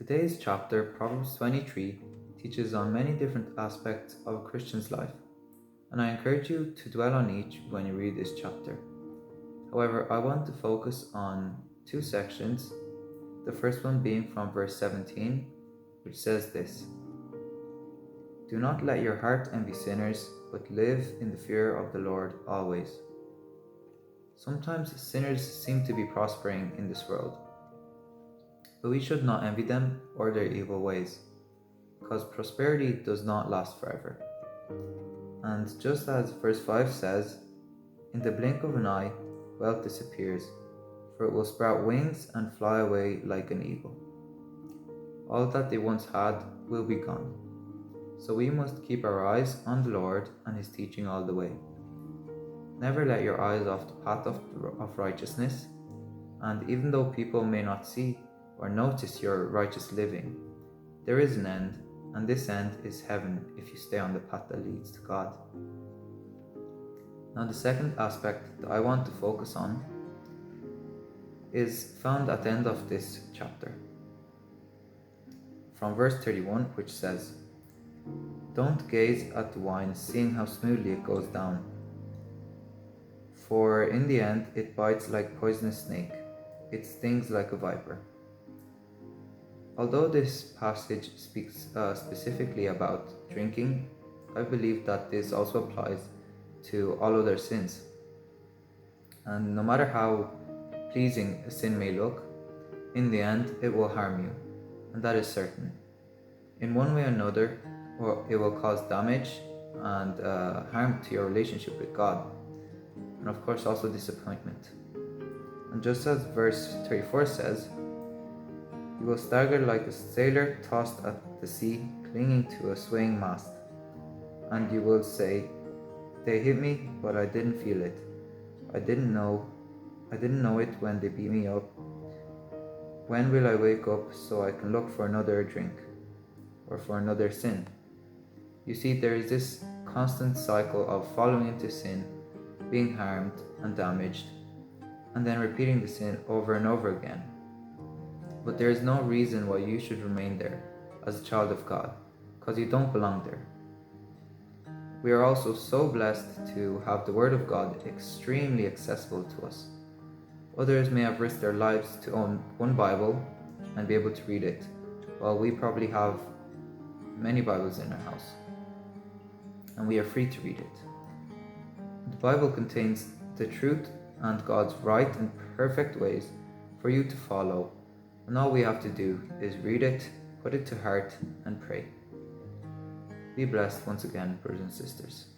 Today's chapter, Proverbs 23, teaches on many different aspects of a Christian's life, and I encourage you to dwell on each when you read this chapter. However, I want to focus on two sections, the first one being from verse 17, which says this: "Do not let your heart envy sinners, but live in the fear of the Lord always." Sometimes sinners seem to be prospering in this world, but we should not envy them or their evil ways, because prosperity does not last forever. And just as verse 5 says, "In the blink of an eye, wealth disappears, for it will sprout wings and fly away like an eagle." All that they once had will be gone. So we must keep our eyes on the Lord and His teaching all the way. Never let your eyes off the path of righteousness, and even though people may not see or notice your righteous living, there is an end, and this end is heaven if you stay on the path that leads to God. Now, the second aspect that I want to focus on is found at the end of this chapter, from verse 31, which says, "Don't gaze at the wine, seeing how smoothly it goes down, for in the end it bites like a poisonous snake, it stings like a viper." Although this passage speaks specifically about drinking, I believe that this also applies to all other sins. And no matter how pleasing a sin may look, in the end it will harm you, and that is certain. In one way or another, it will cause damage and harm to your relationship with God, and of course also disappointment. And just as verse 34 says, "You will stagger like a sailor tossed at the sea, clinging to a swaying mast. And you will say, 'They hit me, but I didn't feel it. I didn't know it when they beat me up. When will I wake up so I can look for another drink or for another sin?'" You see, there is this constant cycle of falling into sin, being harmed and damaged, and then repeating the sin over and over again. But there is no reason why you should remain there as a child of God, because you don't belong there. We are also so blessed to have the Word of God extremely accessible to us. Others may have risked their lives to own one Bible and be able to read it, while we probably have many Bibles in our house, and we are free to read it. The Bible contains the truth and God's right and perfect ways for you to follow, and all we have to do is read it, put it to heart, and pray. Be blessed once again, brothers and sisters.